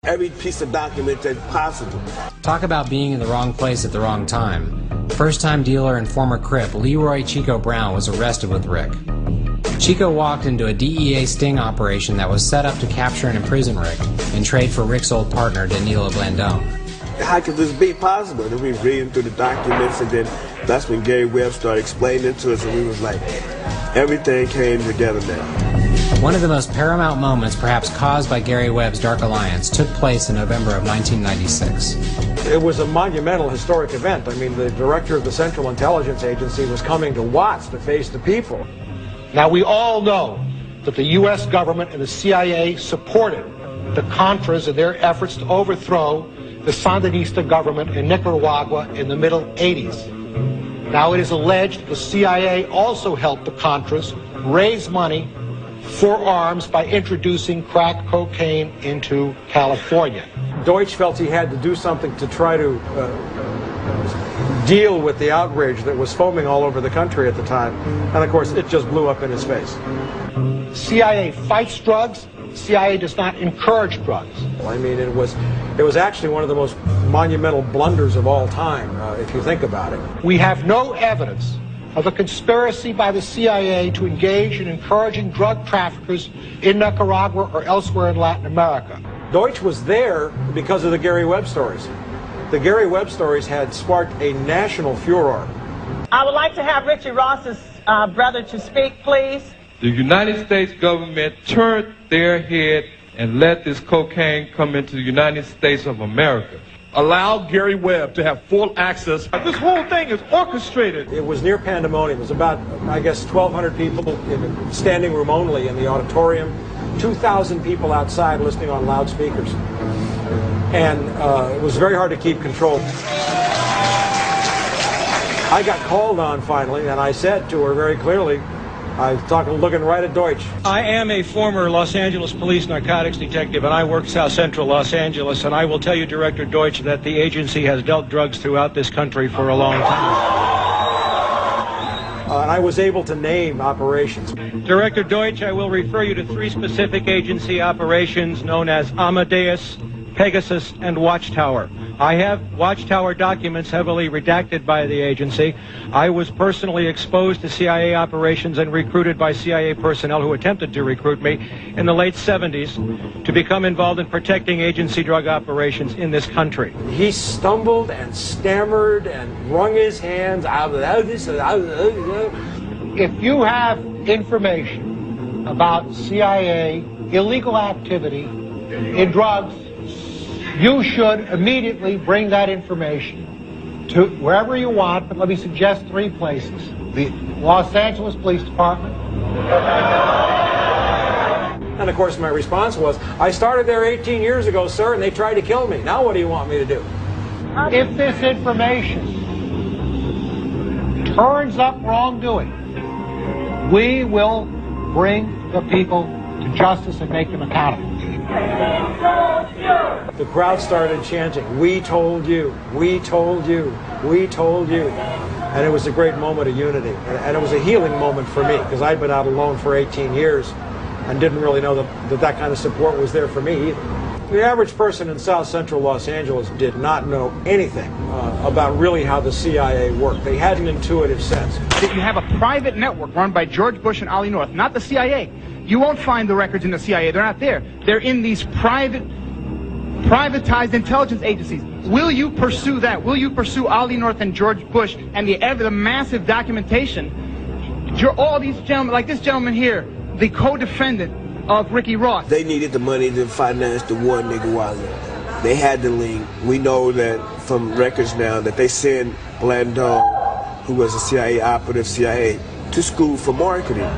every piece of document that's possible. Talk about being in the wrong place at the wrong time. First-time dealer and former Crip Leroy Chico Brown was arrested with Rick. Chico walked into a DEA sting operation that was set up to capture and imprison Rick and trade for Rick's old partner, Danilo Blandone. How could this be possible? And we reading through the documents, and then that's when Gary Webb started explaining it to us, and we was like, everything came together now. One of the most paramount moments, perhaps caused by Gary Webb's Dark Alliance, took place in November of 1996. It was a monumental historic event. I mean, the director of the Central Intelligence Agency was coming to Watts to face the people. Now, we all know that the U.S. government and the CIA supported the Contras in their efforts to overthrow the Sandinista government in Nicaragua in the middle 80s. Now, it is alleged the CIA also helped the Contras raise money for arms by introducing crack cocaine into California. Deutsch felt he had to do something to try to deal with the outrage that was foaming all over the country at the time. And of course, it just blew up in his face. CIA fights drugs. CIA does not encourage drugs. I mean, it was actually one of the most monumental blunders of all time, if you think about it. We have no evidence of a conspiracy by the CIA to engage in encouraging drug traffickers in Nicaragua or elsewhere in Latin America. Deutsch was there because of the Gary Webb stories. The Gary Webb stories had sparked a national furor. I would like to have Richie Ross's brother to speak, please. The United States government turned their head and let this cocaine come into the United States of America. Allow Gary Webb to have full access. This whole thing is orchestrated. It was near pandemonium. It was about, I guess, 1,200 people in a standing room only in the auditorium, 2,000 people outside listening on loudspeakers. And it was very hard to keep control. I got called on finally, and I said to her very clearly, I was looking right at Deutsch. I am a former Los Angeles police narcotics detective, and I work South Central Los Angeles, and I will tell you, Director Deutsch, that the agency has dealt drugs throughout this country for a long time. And I was able to name operations. Director Deutsch, I will refer you to 3 specific agency operations known as Amadeus, Pegasus, and Watchtower. I have Watchtower documents heavily redacted by the agency. I was personally exposed to CIA operations and recruited by CIA personnel who attempted to recruit me in the late 70s to become involved in protecting agency drug operations in this country. He stumbled and stammered and wrung his hands. If you have information about CIA illegal activity in drugs, you should immediately bring that information to wherever you want, but let me suggest 3 places. The Los Angeles Police Department. And of course my response was, I started there 18 years ago, sir, and they tried to kill me. Now what do you want me to do? If this information turns up wrongdoing, we will bring the people to justice and make them accountable. The crowd started chanting, "We told you, we told you, we told you." And it was a great moment of unity. And it was a healing moment for me, because I'd been out alone for 18 years and didn't really know that kind of support was there for me either. The average person in South Central Los Angeles did not know anything about really how the CIA worked. They had an intuitive sense. If you have a private network run by George Bush and Ollie North, not the CIA, you won't find the records in the CIA. They're not there. They're in these privatized intelligence agencies. Will you pursue that? Will you pursue Ollie North and George Bush and the massive documentation? All these gentlemen, like this gentleman here, the co-defendant of Ricky Ross. They needed the money to finance the war in Nicaragua. They had the link. We know that from records now that they sent Blandone, who was a CIA operative, CIA, to school for marketing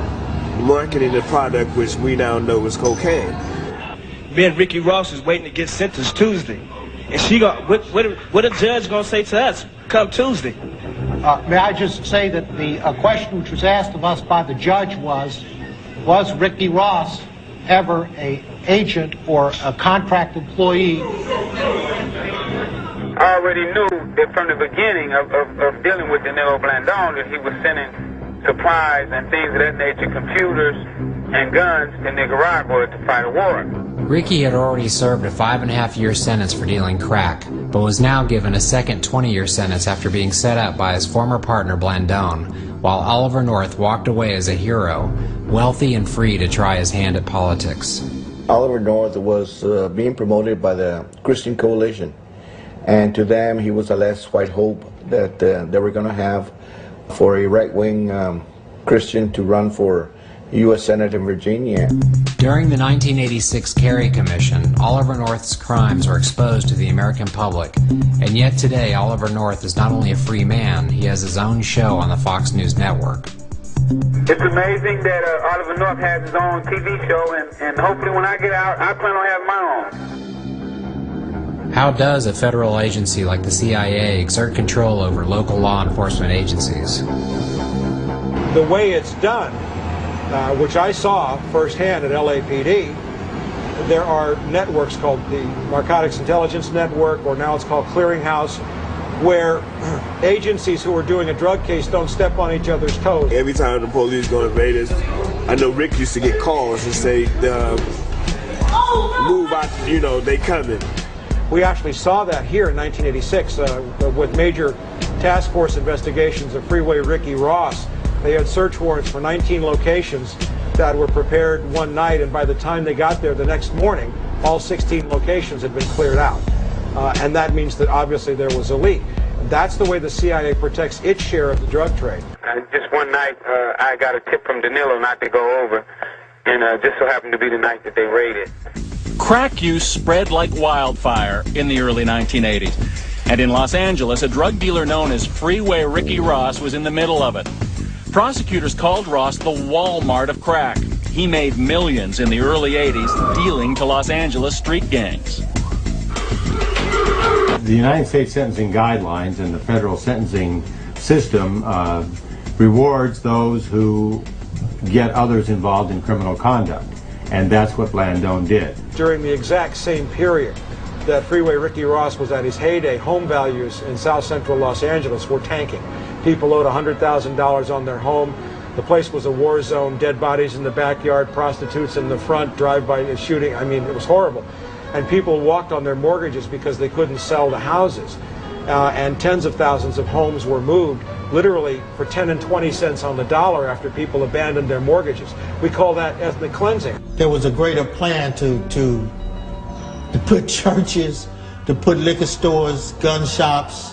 the product which we now know is cocaine. Me and Ricky Ross is waiting to get sentenced Tuesday, and what a judge gonna say to us come Tuesday? May I just say that the question which was asked of us by the judge was Ricky Ross ever an agent or a contract employee? I already knew that from the beginning of dealing with Danilo Blandone that he was sending supplies and things of that nature, computers and guns to Nicaragua to fight a war. Ricky had already served a 5.5-year sentence for dealing crack, but was now given a second 20-year sentence after being set up by his former partner Blandone, while Oliver North walked away as a hero, wealthy and free to try his hand at politics. Oliver North was being promoted by the Christian Coalition, and to them he was the last white hope that they were going to have for a right-wing Christian to run for U.S. Senate in Virginia. During the 1986 Kerry Commission, Oliver North's crimes were exposed to the American public, and yet today Oliver North is not only a free man, he has his own show on the Fox News network. It's amazing that Oliver North has his own TV show, and hopefully when I get out, I plan on having my own. How does a federal agency like the CIA exert control over local law enforcement agencies? The way it's done, which I saw firsthand at LAPD, there are networks called the Narcotics Intelligence Network, or now it's called Clearinghouse, where agencies who are doing a drug case don't step on each other's toes. Every time the police go and raid us, I know Rick used to get calls and say, move out, you know, they coming. We actually saw that here in 1986 with major task force investigations of Freeway Ricky Ross. They had search warrants for 19 locations that were prepared one night, and by the time they got there the next morning, all 16 locations had been cleared out. And that means that obviously there was a leak. That's the way the CIA protects its share of the drug trade. Just one night, I got a tip from Danilo not to go over, and just so happened to be the night that they raided. Crack use spread like wildfire in the early 1980s. And in Los Angeles, a drug dealer known as Freeway Ricky Ross was in the middle of it. Prosecutors called Ross the Walmart of crack. He made millions in the early 80s dealing to Los Angeles street gangs. The United States sentencing guidelines and the federal sentencing system rewards those who get others involved in criminal conduct, and that's what Blandone did. During the exact same period that Freeway Ricky Ross was at his heyday, home values in South Central Los Angeles were tanking. People owed $100,000 on their home. The place was a war zone, dead bodies in the backyard, prostitutes in the front, drive-by shooting. I mean, it was horrible. And people walked on their mortgages because they couldn't sell the houses. And tens of thousands of homes were moved literally for 10 and 20 cents on the dollar after people abandoned their mortgages. We call that ethnic cleansing. There was a greater plan to put churches, to put liquor stores, gun shops,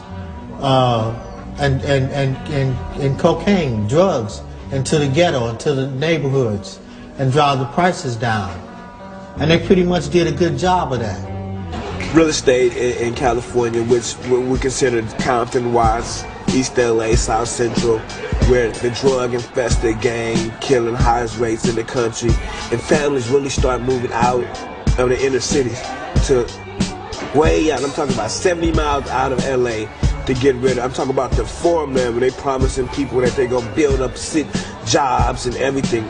and cocaine, drugs into the ghetto, into the neighborhoods, and drive the prices down. And they pretty much did a good job of that. Real estate in California, which we consider Compton, Watts, East LA, South Central, where the drug-infested gang killing highest rates in the country, and families really start moving out of the inner cities to way out. I'm talking about 70 miles out of LA to get rid of. I'm talking about the farmland where they promising people that they're gonna build up jobs and everything.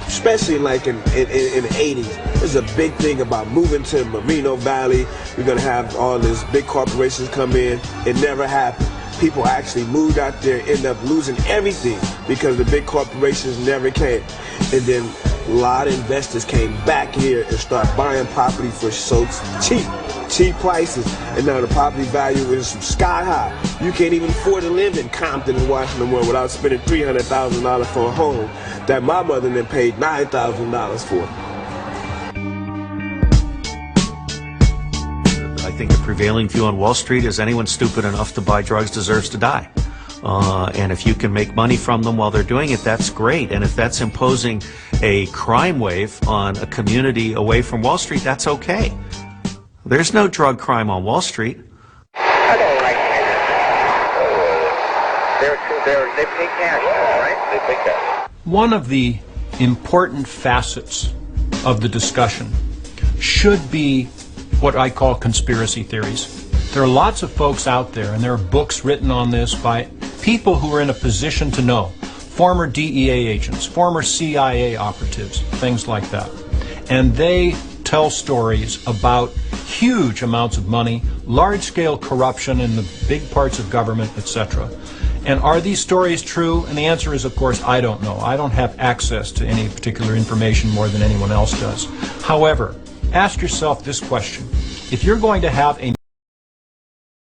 Especially like in the 80s. There's a big thing about moving to Moreno Valley. We're gonna have all these big corporations come in. It never happened. People actually moved out there, end up losing everything because the big corporations never came. And then a lot of investors came back here and started buying property for so cheap prices, and now the property value is sky high. You can't even afford to live in Compton and Washington without spending $300,000 for a home that my mother then paid $9,000 for. I think the prevailing view on Wall Street is anyone stupid enough to buy drugs deserves to die. And if you can make money from them while they're doing it, that's great. And if that's imposing a crime wave on a community away from Wall Street, that's okay. There's no drug crime on Wall Street. They pay cash, right? They pay cash. One of the important facets of the discussion should be what I call conspiracy theories. There are lots of folks out there, and there are books written on this by people who are in a position to know. Former DEA agents, former CIA operatives, things like that. And they tell stories about huge amounts of money, large-scale corruption in the big parts of government, etc. And are these stories true? And the answer is, of course, I don't know. I don't have access to any particular information more than anyone else does. However, ask yourself this question. If you're going to have a